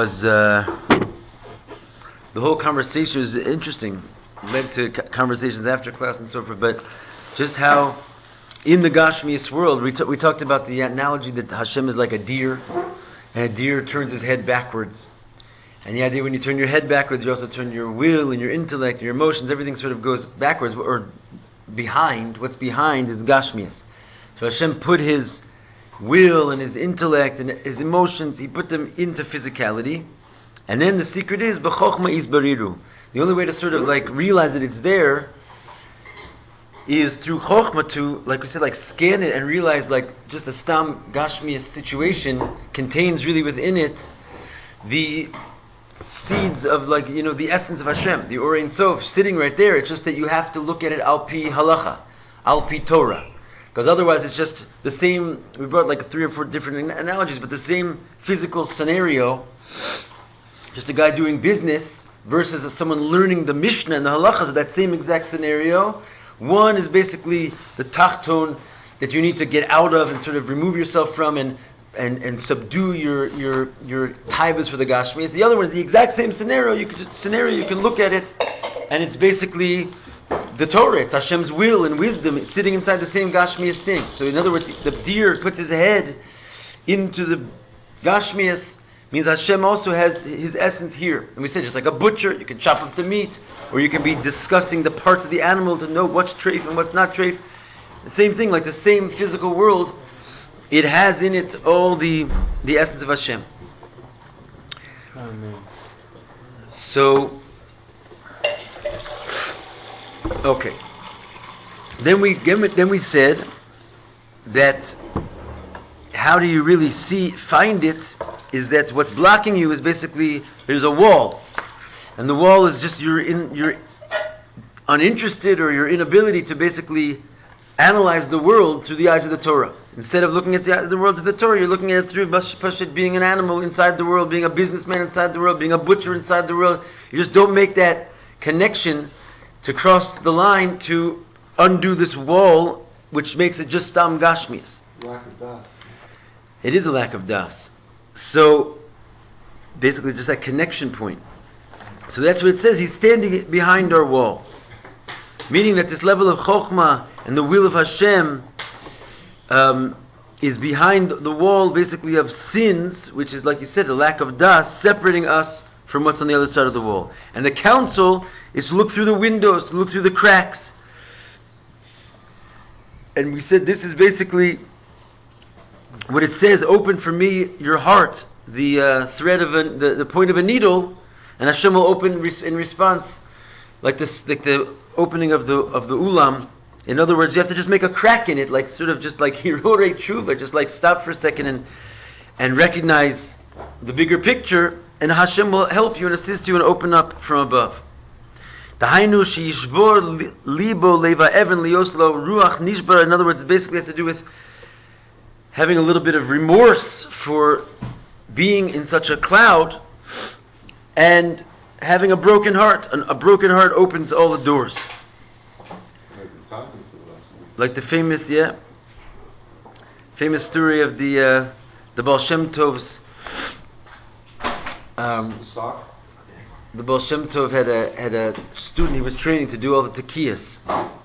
was the whole conversation was interesting. Led to conversations after class and so forth, but just how in the Gashmius world, we talked about the analogy that Hashem is like a deer, and a deer turns his head backwards. And the idea when you turn your head backwards, you also turn your will and your intellect and your emotions, everything sort of goes backwards, or behind. What's behind is Gashmius. So Hashem put his will and his intellect and his emotions, he put them into physicality. And then the secret is, b'chokhma isbariru. The only way to sort of like realize that it's there is through chokhmah, to, like we said, like scan it and realize like just the stam gashmiya situation contains really within it the seeds of, like, you know, the essence of Hashem, the Or Ein Sof sitting right there. It's just that you have to look at it al pi halacha, al pi Torah, because otherwise it's just the same. We brought like 3 or 4 different analogies, but the same physical scenario, just a guy doing business versus someone learning the Mishnah and the halachas of that same exact scenario. One is basically the tachton that you need to get out of and sort of remove yourself from and subdue your taivas for the gashmias. The other one is the exact same scenario. You can look at it, and it's basically the Torah. It's Hashem's will and wisdom. It's sitting inside the same gashmias thing. So in other words, the deer puts his head into the gashmias, means Hashem also has his essence here. And we said, just like a butcher, you can chop up the meat, or you can be discussing the parts of the animal to know what's treif and what's not treif. The same thing, like the same physical world, it has in it all the essence of Hashem. Amen. So, okay. Then we said that how do you really find it, is that what's blocking you is basically, there's a wall. And the wall is just you're uninterested, or your inability to basically analyze the world through the eyes of the Torah. Instead of looking at the world through the Torah, you're looking at it through Pashut, being an animal inside the world, being a businessman inside the world, being a butcher inside the world. You just don't make that connection to cross the line to undo this wall, which makes it just Stam Gashmias. Lack of das. It is a lack of das. So, basically just that connection point. So that's what it says, he's standing behind our wall. Meaning that this level of chokhmah and the will of Hashem is behind the wall, basically, of sins, which is, like you said, the lack of das, separating us from what's on the other side of the wall. And the counsel is to look through the windows, to look through the cracks. And we said this is basically what it says, open for me your heart, the thread of the point of a needle, and Hashem will open in response, like this, like the opening of the ulam. In other words, you have to just make a crack in it, like sort of just like hirorei tshuva, just like stop for a second and recognize the bigger picture, and Hashem will help you and assist you and open up from above. Dahainu sheishbor libo leva even lioslo ruach nishbar. In other words, it basically has to do with having a little bit of remorse for being in such a cloud and having a broken heart. A broken heart opens all the doors. Like the famous story of the Baal Shem Tov's. The Baal Shem Tov had a student he was training to do all the tekiyas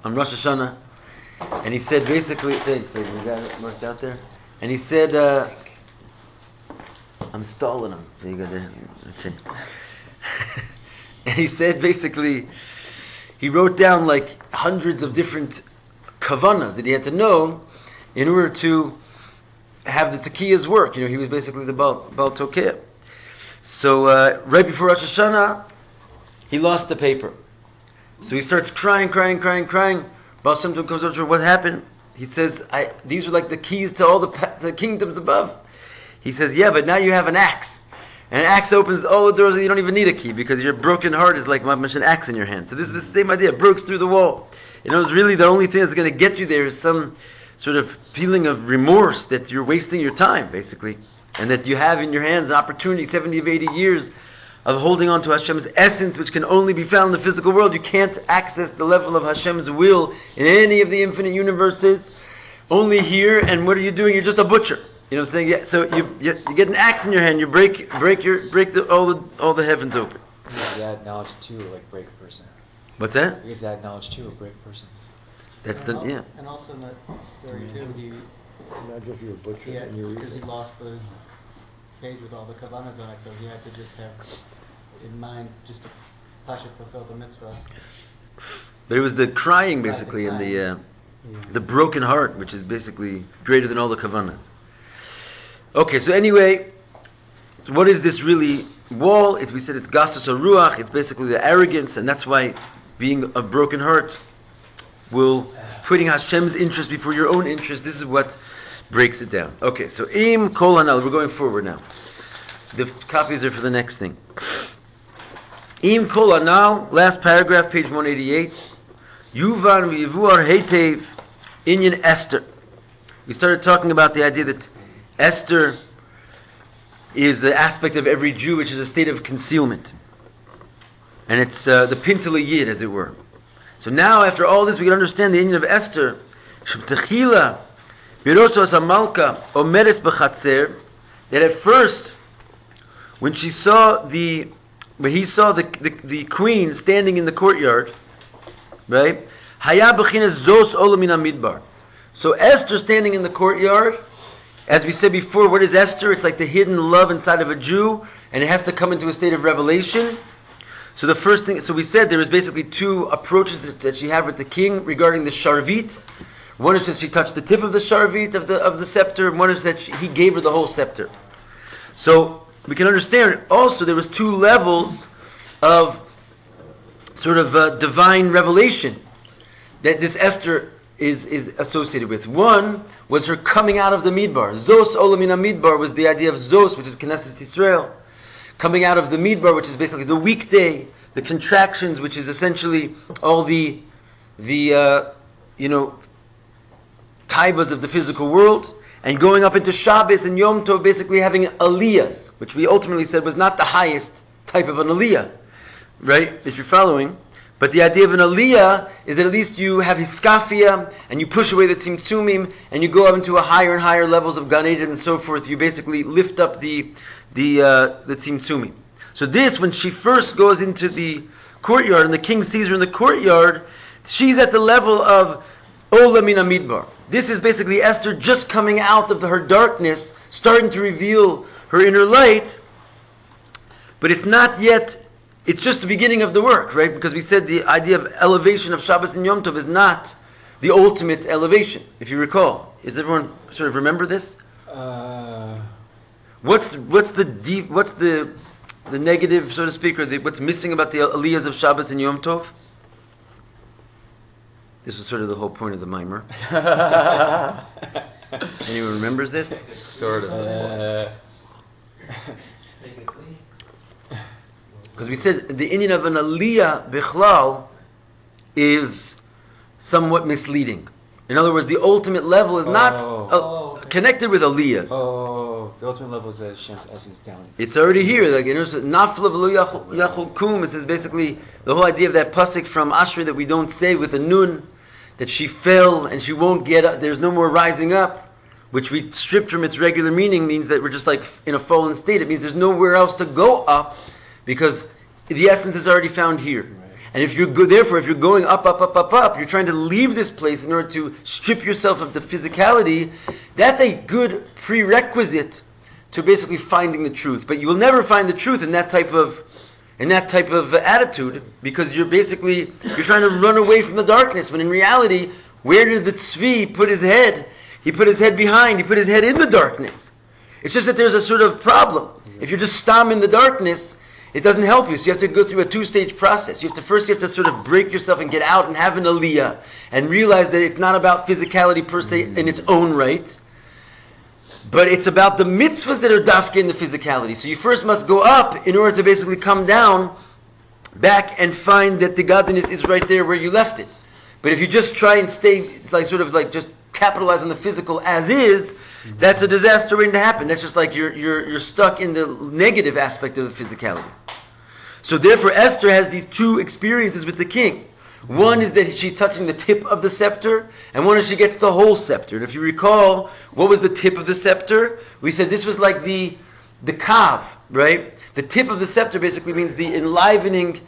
on Rosh Hashanah, and he said basically, thanks, we got it marked out there, and he said, I'm stalling him. So you got there. Okay. And he said basically, he wrote down like hundreds of different kavanas that he had to know in order to have the tekiyas work. You know, he was basically the Baal Tokeh. So right before Rosh Hashanah, he lost the paper. So he starts crying. Baal Shem Tov comes over to him, what happened? He says, these are like the keys to all the kingdoms above. He says, yeah, but now you have an axe. And an axe opens all the doors, and you don't even need a key, because your broken heart is like an axe in your hand. So this is the same idea. It breaks through the wall. You know, it's really the only thing that's going to get you there is some sort of feeling of remorse that you're wasting your time, basically. And that you have in your hands an opportunity, 70 of 80 years, of holding on to Hashem's essence, which can only be found in the physical world. You can't access the level of Hashem's will in any of the infinite universes, only here. And what are you doing? You're just a butcher. You know what I'm saying? Yeah. So you get an axe in your hand. You break all the heavens open. Because that knowledge too will like break a person. What's that? Because that knowledge too will break a person. That's And also in that story too, he Imagine if you're a butcher and you because he lost the page with all the kavanas on it, so he had to just have in mind just to fulfill the mitzvah. But it was the crying basically and the broken heart, which is basically greater than all the kavanas. Okay, so anyway, what is this really wall? We said it's gasus ruach. It's basically the arrogance, and that's why being a broken heart putting Hashem's interest before your own interest. This is what breaks it down. Okay, so im kol hanal. We're going forward now. The copies are for the next thing. Im kol hanal. Last paragraph, page 188. Yuvan v'yivuar heitev inyan Esther. We started talking about the idea that Esther is the aspect of every Jew which is a state of concealment. And it's the pintele yid, as it were. So now, after all this, we can understand the inyan of Esther. Shemtechila birosos hamalka omeres b'chatzer. That at first, when he saw the queen standing in the courtyard, right? Haya b'chinas zos olam min hamidbar. So Esther standing in the courtyard. As we said before, what is Esther? It's like the hidden love inside of a Jew, and it has to come into a state of revelation. So the first thing, so we said there is basically two approaches that she had with the king regarding the sharvit. One is that she touched the tip of the sharvit of the scepter, and one is that he gave her the whole scepter. So we can understand also there was two levels of sort of divine revelation that this Esther is associated with. One was her coming out of the midbar. Zos olam min midbar was the idea of Zos, which is Knesset Yisrael. Coming out of the midbar, which is basically the weekday, the contractions, which is essentially all the taibas of the physical world, and going up into Shabbos and Yom Tov, basically having aliyahs, which we ultimately said was not the highest type of an aliyah, right? If you're following. But the idea of an aliyah is that at least you have hiskafia, and you push away the tzimtzumim, and you go up into a higher and higher levels of Gan Eden and so forth. You basically lift up the tzimtzumim. So this, when she first goes into the courtyard, and the king sees her in the courtyard, she's at the level of Ola min hamidbar. This is basically Esther just coming out of her darkness, starting to reveal her inner light, but it's not yet. It's just the beginning of the work, right? Because we said the idea of elevation of Shabbos and Yom Tov is not the ultimate elevation, if you recall. Does everyone sort of remember this? What's the negative, so to speak, or what's missing about the aliyahs of Shabbos and Yom Tov? This was sort of the whole point of the maimar. Anyone remembers this? Sort of. Because we said the inyan of an aliyah bichlal is somewhat misleading. In other words, the ultimate level is not connected with aliyahs. Oh, the ultimate level is Hashem's essence down. It's already here. Like nafla v'lo yachol kum. It says basically the whole idea of that pasuk from Ashrei that we don't say with the nun, that she fell and she won't get up. There's no more rising up, which we stripped from its regular meaning, means that we're just like in a fallen state. It means there's nowhere else to go up, because the essence is already found here. Right. And if you're therefore, if you're going up, you're trying to leave this place in order to strip yourself of the physicality. That's a good prerequisite to basically finding the truth. But you will never find the truth in that type of attitude, because you're trying to run away from the darkness. When in reality, where did the tzvi put his head? He put his head behind. He put his head in the darkness. It's just that there's a sort of problem. If you're just stam in the darkness, it doesn't help you. So you have to go through a two-stage process. You have to sort of break yourself and get out and have an aliyah and realize that it's not about physicality per se in its own right, but it's about the mitzvahs that are dafka in the physicality. So you first must go up in order to basically come down back and find that the godliness is right there where you left it. But if you just try and stay, it's like sort of like just capitalize on the physical as is, that's a disaster waiting to happen. That's just like you're stuck in the negative aspect of the physicality. So therefore Esther has these two experiences with the king. One is that she's touching the tip of the scepter, and one is she gets the whole scepter. And if you recall, what was the tip of the scepter? We said this was like the kav, right? The tip of the scepter basically means the enlivening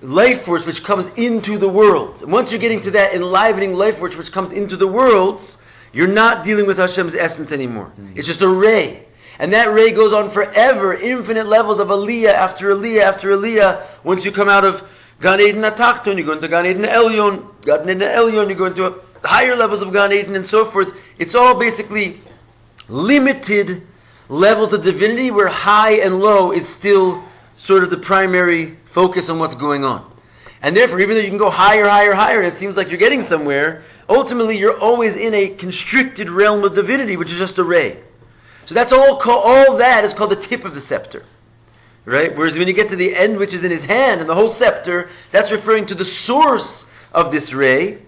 life force which comes into the world. And once you're getting to that enlivening life force which comes into the worlds, you're not dealing with Hashem's essence anymore. It's just a ray. And that ray goes on forever, infinite levels of aliyah after aliyah after aliyah. Once you come out of Gan Eden Atachton, you go into Gan Eden Elyon, Gan Eden Elyon, you go into higher levels of Gan Eden and so forth. It's all basically limited levels of divinity where high and low is still sort of the primary focus on what's going on. And therefore, even though you can go higher, higher, higher, and it seems like you're getting somewhere, ultimately you're always in a constricted realm of divinity, which is just a ray. So that's all that is called the tip of the scepter. Right? Whereas when you get to the end, which is in his hand, and the whole scepter, that's referring to the source of this ray,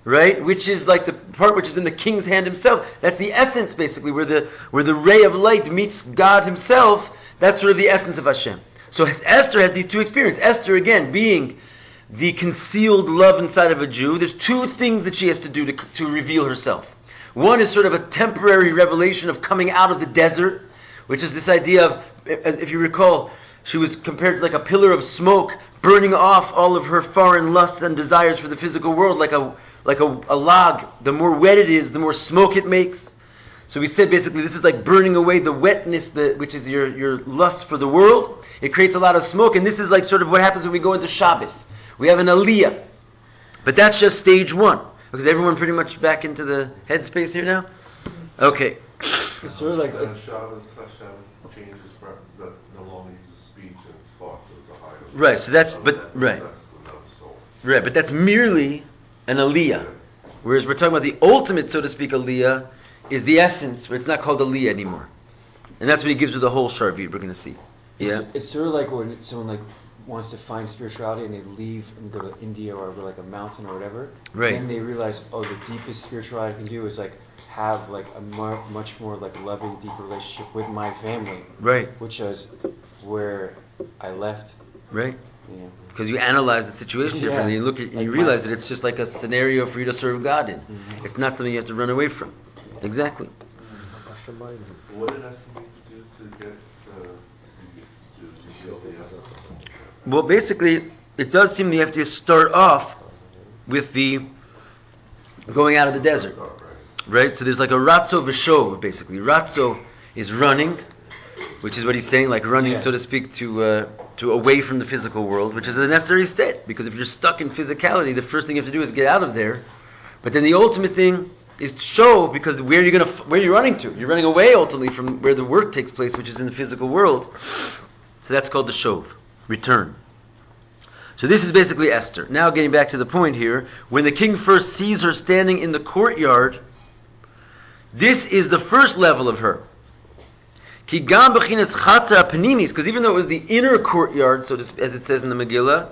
right? Which is like the part which is in the king's hand himself. That's the essence, basically, where the ray of light meets God himself. That's sort of the essence of Hashem. So Esther has these two experiences. Esther, again, being the concealed love inside of a Jew, there's two things that she has to do to reveal herself. One is sort of a temporary revelation of coming out of the desert, which is this idea of, if you recall, she was compared to like a pillar of smoke, burning off all of her foreign lusts and desires for the physical world, like a log. The more wet it is, the more smoke it makes. So we said basically this is like burning away the wetness, which is your lust for the world. It creates a lot of smoke, and this is like sort of what happens when we go into Shabbos. We have an aliyah. But that's just stage one. Because everyone pretty much back into the headspace here now? Okay. It's sort of like And Shabbos, Hashem changes from that no longer uses speech and thought to the higher. Right, so that's, So but, that- right. That's another soul. Right, but that's merely an aliyah. Whereas we're talking about the ultimate, so to speak, aliyah, is the essence, where it's not called aliyah anymore. And that's what he gives with the whole sharvit, we're going to see. Yeah? it's sort of like when someone like wants to find spirituality and they leave and go to India or go like a mountain or whatever. Right. And the realize, oh, the deepest spirituality I can do is like have like a much more like loving, deep relationship with my family. Right, Which is where I left. right. You know. Because you analyze the situation Yeah. differently. You look at, and Like you my- realize that it's just like a scenario for you to serve God in. Mhm. It's not something you have to run away from. Exactly. What did Esther need to do to get to feel the essence? Well, basically, it does seem that you have to start off with the going out of the desert. Right? So there's like a ratzo v'shov, basically. Ratzo is running, which is what he's saying, like running, Yeah. so to speak, to away from the physical world, which is a necessary state. Because if you're stuck in physicality, the first thing you have to do is get out of there. But then the ultimate thing is to show, because where are you running to? You're running away ultimately from where the work takes place, which is in the physical world. So that's called the shov, return. So this is basically Esther. Now getting back to the point here, when the king first sees her standing in the courtyard, this is the first level of her. Ki gam b'chinas chatzar panimis, because even though it was the inner courtyard, so as it says in the Megillah,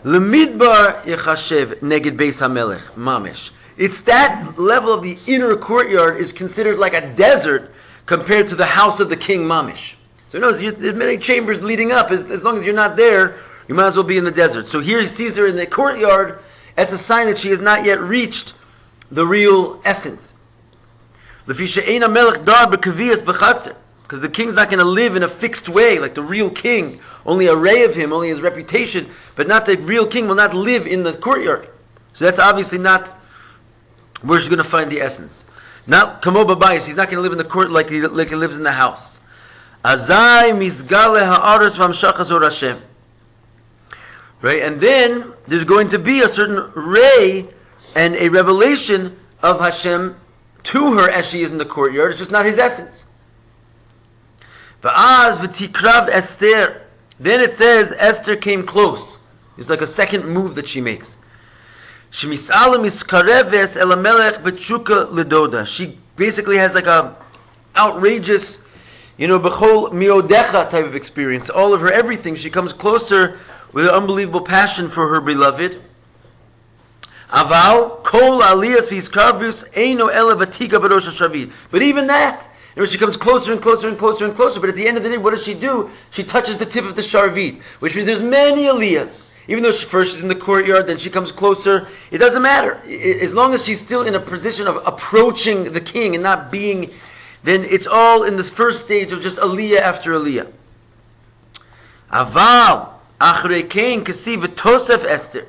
lemidbar yechashev neged beis hamelech mamish. It's that level of the inner courtyard is considered like a desert compared to the house of the king mamish. So notice there's many chambers leading up. As long as you're not there, you might as well be in the desert. So here he sees her in the courtyard. That's a sign that she has not yet reached the real essence. Because the king's not going to live in a fixed way like the real king. Only a ray of him, only his reputation, but not the real king will not live in the courtyard. So that's obviously not where she's going to find the essence. Not kamo babayis, he's not going to live in the court like he lives in the house. Azai mizgale ha'aretz v'hamshachas or Hashem. Right, and then there's going to be a certain ray and a revelation of Hashem to her as she is in the courtyard. It's just not his essence. Va'az v'tikrav Esther. Then it says Esther came close. It's like a second move that she makes. Shemis'ala miskareves el hamelech b'tshuka ledoda. She basically has like a outrageous, b'chol miodecha type of experience. All of her everything. She comes closer with an unbelievable passion for her beloved. Aval kol aliyas v'iskarvus eino ela v'tiga b'rosh hashavit. But even that, she comes closer and closer and closer and closer. But at the end of the day, what does she do? She touches the tip of the sharvit, which means there's many aliyahs. Even though first she's in the courtyard, then she comes closer. It doesn't matter. As long as she's still in a position of approaching the king and not being, then it's all in this first stage of just aliyah after aliyah. Aval achrei kein kasi v'tosef Esther.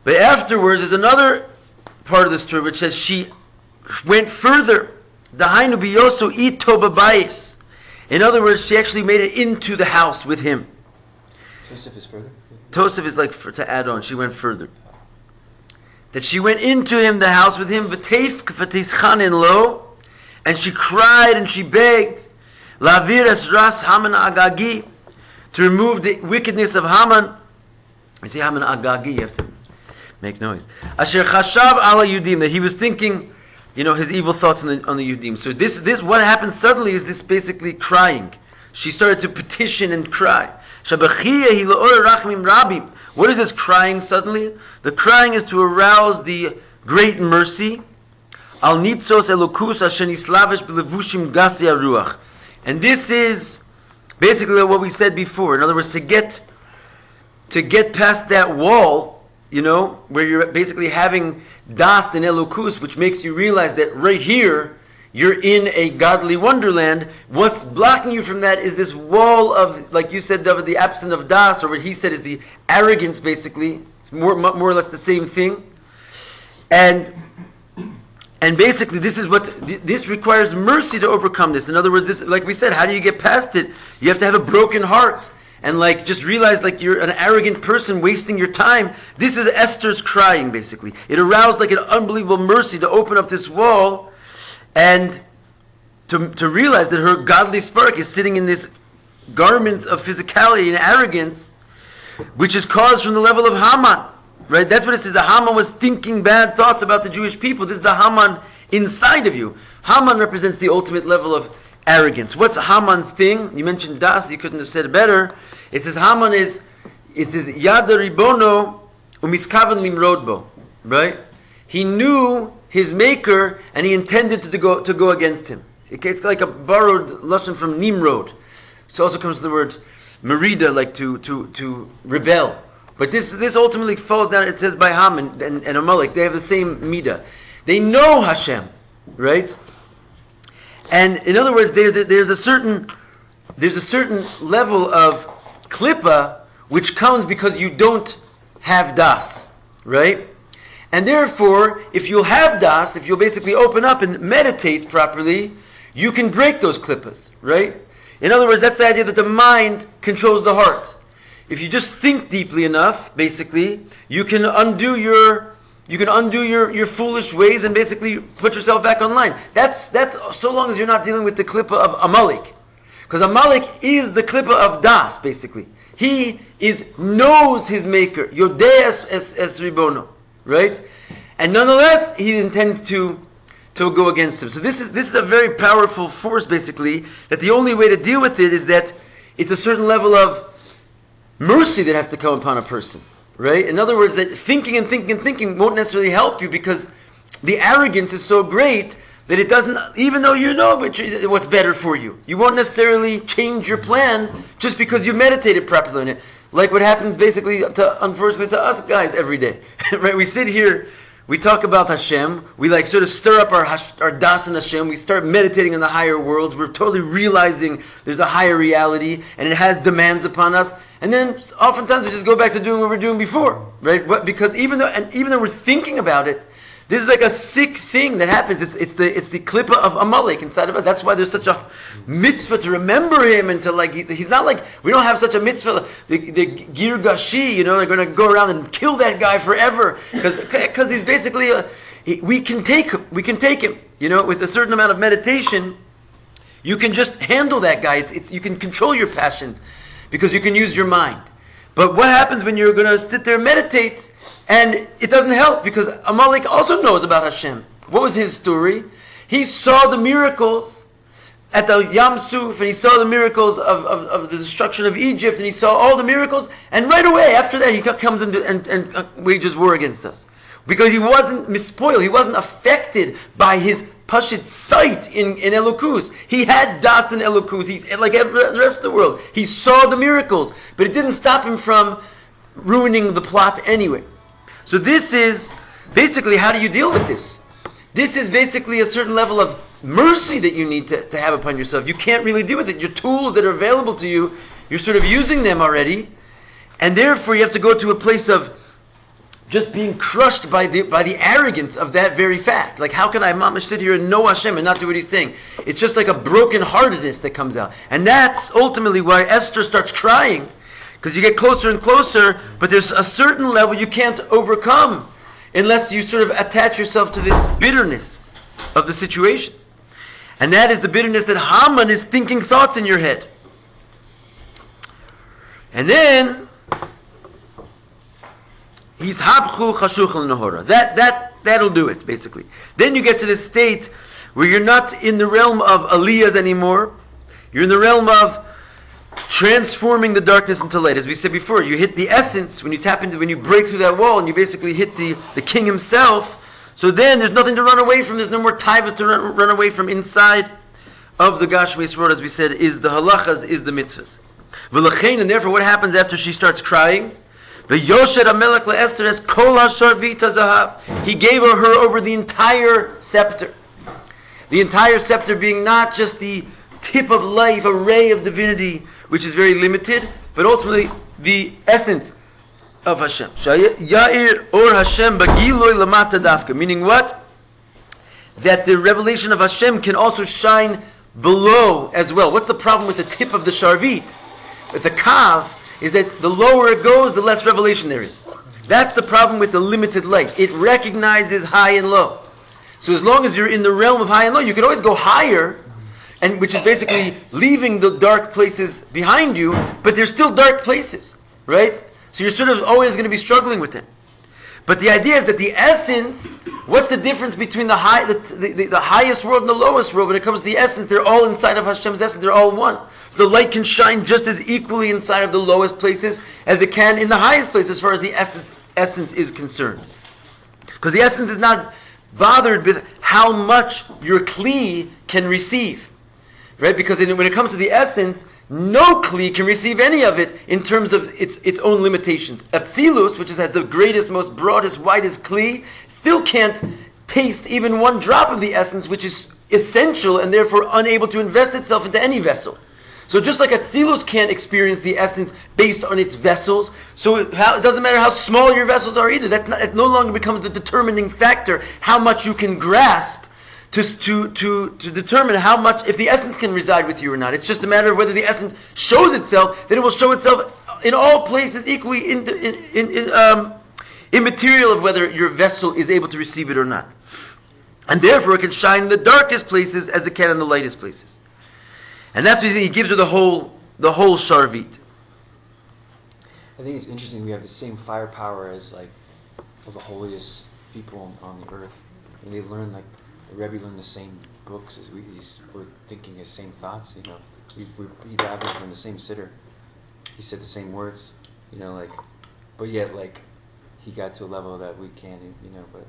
But afterwards, there's another part of the story which says she went further. Dahainu biyosu ito babayis. In other words, she actually made it into the house with him. Tosef is further? Tosef is like to add on. She went further. That she went into him, the house with him, lo, and she cried and she begged, lavir es ras Haman Agagi, to remove the wickedness of Haman. You see Haman Agagi, you have to make noise. Asher chashav ala yudim, that he was thinking, his evil thoughts on the Yudim. So this what happened suddenly is this basically crying. She started to petition and cry. What is this crying suddenly? The crying is to arouse the great mercy. Al nitzos elokus ashenislavish belevushim gasi ruach. And this is basically what we said before. In other words, to get past that wall, where you're basically having das and elokus, which makes you realize that right here, you're in a godly wonderland. What's blocking you from that is this wall of, like you said, David, the absence of das, or what he said is the arrogance, basically. It's more or less the same thing. And basically, this requires mercy to overcome this. In other words, this, like we said, how do you get past it? You have to have a broken heart. And just realize you're an arrogant person wasting your time. This is Esther's crying, basically. It aroused an unbelievable mercy to open up this wall and to realize that her godly spark is sitting in this garments of physicality and arrogance, which is caused from the level of Haman. Right? That's what it says. The Haman was thinking bad thoughts about the Jewish people. This is the Haman inside of you. Haman represents the ultimate level of arrogance. What's Haman's thing? You mentioned das, you couldn't have said it better. It says Haman is, Yada Ribono umiskavan limrodbo. Right? He knew his maker and he intended to go against him. It's like a borrowed lesson from Nimrod. So also comes the word merida, to rebel. But this ultimately falls down, it says by Haman and Amalek, they have the same midah. They know Hashem, right? And in other words, there's a certain level of klippa which comes because you don't have das, right? And therefore, if you'll have das, if you'll basically open up and meditate properly, you can break those klippas, right? In other words, that's the idea that the mind controls the heart. If you just think deeply enough, basically, you can undo your foolish ways and basically put yourself back online. That's so long as you're not dealing with the klippa of Amalek. Because Amalek is the klippa of das, basically. He knows his maker. Yodeh es ribono. Right? And nonetheless, he intends to go against him. So this is a very powerful force, basically, that the only way to deal with it is that it's a certain level of mercy that has to come upon a person. Right? In other words, that thinking and thinking and thinking won't necessarily help you because the arrogance is so great that it doesn't, even though you know what's better for you, you won't necessarily change your plan just because you meditated properly on it. Like what happens basically, unfortunately, to us guys every day. Right? We sit here, we talk about Hashem, we sort of stir up our das in Hashem, we start meditating on the higher worlds, we're totally realizing there's a higher reality and it has demands upon us. And then oftentimes we just go back to doing what we were doing before, right? Because even though we're thinking about it, this is like a sick thing that happens. It's the klippa of Amalek inside of us. That's why there's such a mitzvah to remember him and to he's not like, we don't have such a mitzvah. The Gir Gashi, they're going to go around and kill that guy forever because he's basically we can take him. With a certain amount of meditation, you can just handle that guy. You can control your passions. Because you can use your mind. But what happens when you're going to sit there and meditate and it doesn't help? Because Amalek also knows about Hashem. What was his story? He saw the miracles at the Yam Suf and he saw the miracles of the destruction of Egypt and he saw all the miracles and right away after that he comes and wages war against us. Because he wasn't mispoiled, he wasn't affected by his Pashit sight in Elokus. He had das in Elokus. He, like the rest of the world, he saw the miracles, but it didn't stop him from ruining the plot anyway. So this is basically, how do you deal with this? This is basically a certain level of mercy that you need to have upon yourself. You can't really deal with it. Your tools that are available to you, you're sort of using them already, and therefore you have to go to a place of just being crushed by the arrogance of that very fact. Like, how can I, mamash, sit here and know Hashem and not do what He's saying? It's just like a broken-heartedness that comes out. And that's ultimately why Esther starts crying, because you get closer and closer, but there's a certain level you can't overcome unless you sort of attach yourself to this bitterness of the situation. And that is the bitterness that Haman is thinking thoughts in your head. And then he's habchu chashuchel nahora. That'll do it, basically. Then you get to this state where you're not in the realm of aliyahs anymore. You're in the realm of transforming the darkness into light. As we said before, you hit the essence when you break through that wall, and you basically hit the king himself. So then there's nothing to run away from. There's no more taivas to run away from inside of the Gashmi world, as we said, is the halachas, is the mitzvahs. V'lachein, and therefore what happens after she starts crying? V'yosher HaMelech LaEsther es kol ha'sharvit hazahav. He gave her over the entire scepter. The entire scepter being not just the tip of life, a ray of divinity, which is very limited, but ultimately the essence of Hashem. Ya'ir or Hashem bagiloi lamata dafka. Meaning what? That the revelation of Hashem can also shine below as well. What's the problem with the tip of the sharvit? With the kav, is that the lower it goes, the less revelation there is. That's the problem with the limited light. It recognizes high and low. So as long as you're in the realm of high and low, you can always go higher, and which is basically leaving the dark places behind you, but there's still dark places, right? So you're sort of always going to be struggling with them. But the idea is that the essence, what's the difference between the highest world and the lowest world? When it comes to the essence, they're all inside of Hashem's essence, they're all one. So the light can shine just as equally inside of the lowest places as it can in the highest place as far as the essence is concerned. Because the essence is not bothered with how much your kli can receive. Right? Because when it comes to the essence, no kli can receive any of it in terms of its own limitations. Atzilus, which is at the greatest, most broadest, widest kli, still can't taste even one drop of the essence, which is essential and therefore unable to invest itself into any vessel. So just like Atzilus can't experience the essence based on its vessels, so it doesn't matter how small your vessels are either. It no longer becomes the determining factor how much you can grasp to determine how much, if the essence can reside with you or not. It's just a matter of whether the essence shows itself, then it will show itself in all places equally immaterial of whether your vessel is able to receive it or not. And therefore it can shine in the darkest places as it can in the lightest places. And that's the reason he gives her the whole sharvit. I think it's interesting. We have the same firepower as like of the holiest people on the earth, and they learn like the Rabbi learned the same books as we're thinking the same thoughts. You know, he dabbled in the same sitter. He said the same words. You know, like, but yet like he got to a level that we can't. You know, but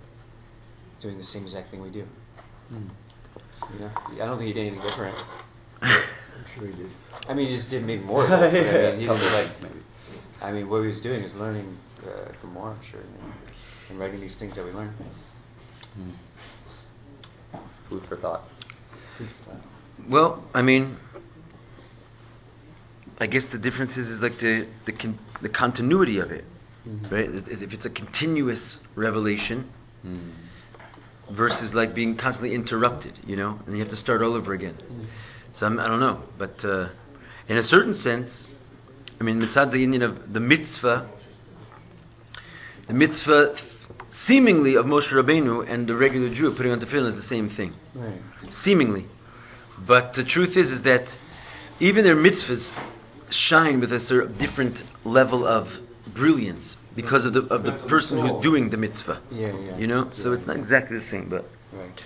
doing the same exact thing we do. You know, I don't think he did anything different. I'm sure he did. I mean, he just did maybe more. But, I mean, he didn't like, maybe. I mean, what he was doing is learning from more, I'm sure, and writing these things that we learn. Food for thought. Well, I mean, I guess the difference is like the continuity of it, right? If it's a continuous revelation versus like being constantly interrupted, you know, and you have to start all over again. So I don't know, but in a certain sense, I mean, mitzad the Indian of the mitzvah seemingly of Moshe Rabbeinu and the regular Jew putting on tefillin is the same thing, Right. seemingly. But the truth is that even their mitzvahs shine with a sort of different level of brilliance because of the person who's doing the mitzvah. Yeah. You know, so it's not exactly the same, but Right.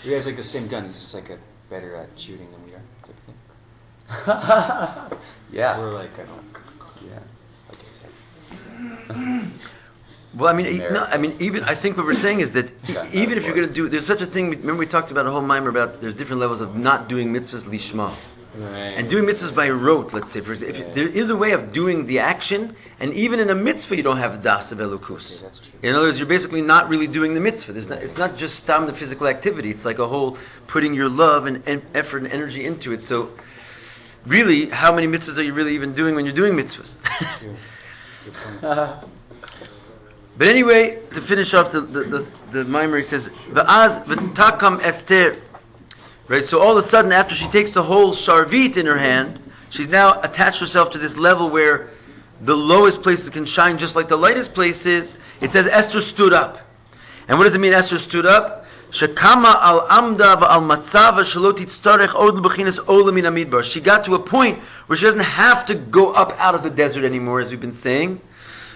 You guys like the same gun. He's just like better at shooting than we are. Type thing. Yeah. We're like, I don't. Yeah. Okay, so. well, I mean, even I think what we're saying is that even if you're going to do, there's such a thing. Remember we talked about a whole maimar about there's different levels of not doing mitzvahs lishma. Right. And doing mitzvahs by rote, let's say, for example, if there is a way of doing the action, and even in a mitzvah you don't have das of elokus. Okay, that's true. In other words, you're basically not really doing the mitzvah. It's not just stam the physical activity. It's like a whole putting your love and effort and energy into it. So, really, how many mitzvahs are you really even doing when you're doing mitzvahs? True. Good point. But anyway, to finish off the maimar, he says, "V'az v'takam Esther." Right. So all of a sudden, after she takes the whole sharvit in her hand, she's now attached herself to this level where the lowest places can shine just like the lightest places. It says Esther stood up. And what does it mean Esther stood up? Shekama al amda v'al matzava shelot titztarech od l'bechinas olam min hamidbar. She got to a point where she doesn't have to go up out of the desert anymore, as we've been saying.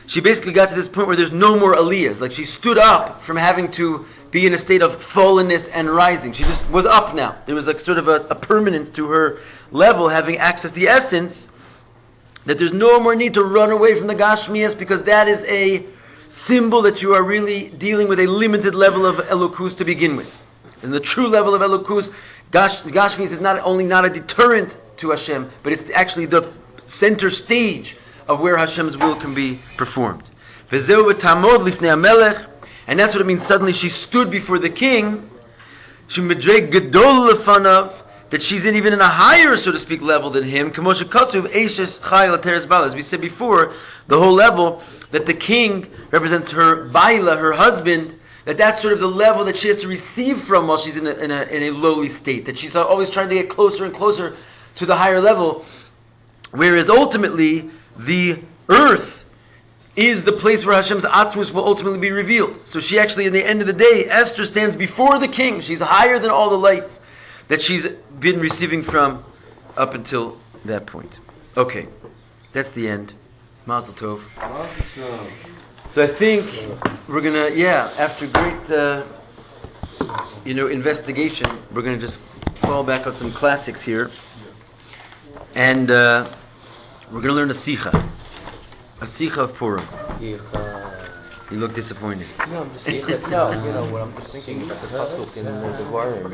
She basically got to this point where there's no more aliyahs. Like she stood up from having to be in a state of fallenness and rising. She just was up now. There was like sort of a permanence to her level, having access to the essence, that there's no more need to run away from the Gashmias, because that is a symbol that you are really dealing with a limited level of Elokus to begin with. And the true level of Elokus, Gashmias is not only not a deterrent to Hashem, but it's actually the center stage of where Hashem's will can be performed. Vezeu v'tamod lifnei hamelech. And that's what it means. Suddenly she stood before the king. She medreg gedol lefanav, that she's even in a higher, so to speak, level than him. K'moshe kasuv eishes chay lateres bala. As we said before, the whole level that the king represents her baila, her husband. That's sort of the level that she has to receive from while she's in a lowly state. That she's always trying to get closer and closer to the higher level. Whereas ultimately, the earth is the place where Hashem's Atzmus will ultimately be revealed. So she actually, in the end of the day, Esther stands before the king. She's higher than all the lights that she's been receiving from up until that point. Okay, that's the end. Mazel Tov. So I think we're gonna, after great, investigation, we're gonna just fall back on some classics here, and we're gonna learn a sicha of Purim. You look disappointed. No, I'm just no, what I'm just thinking about the pasuk in the Devarim.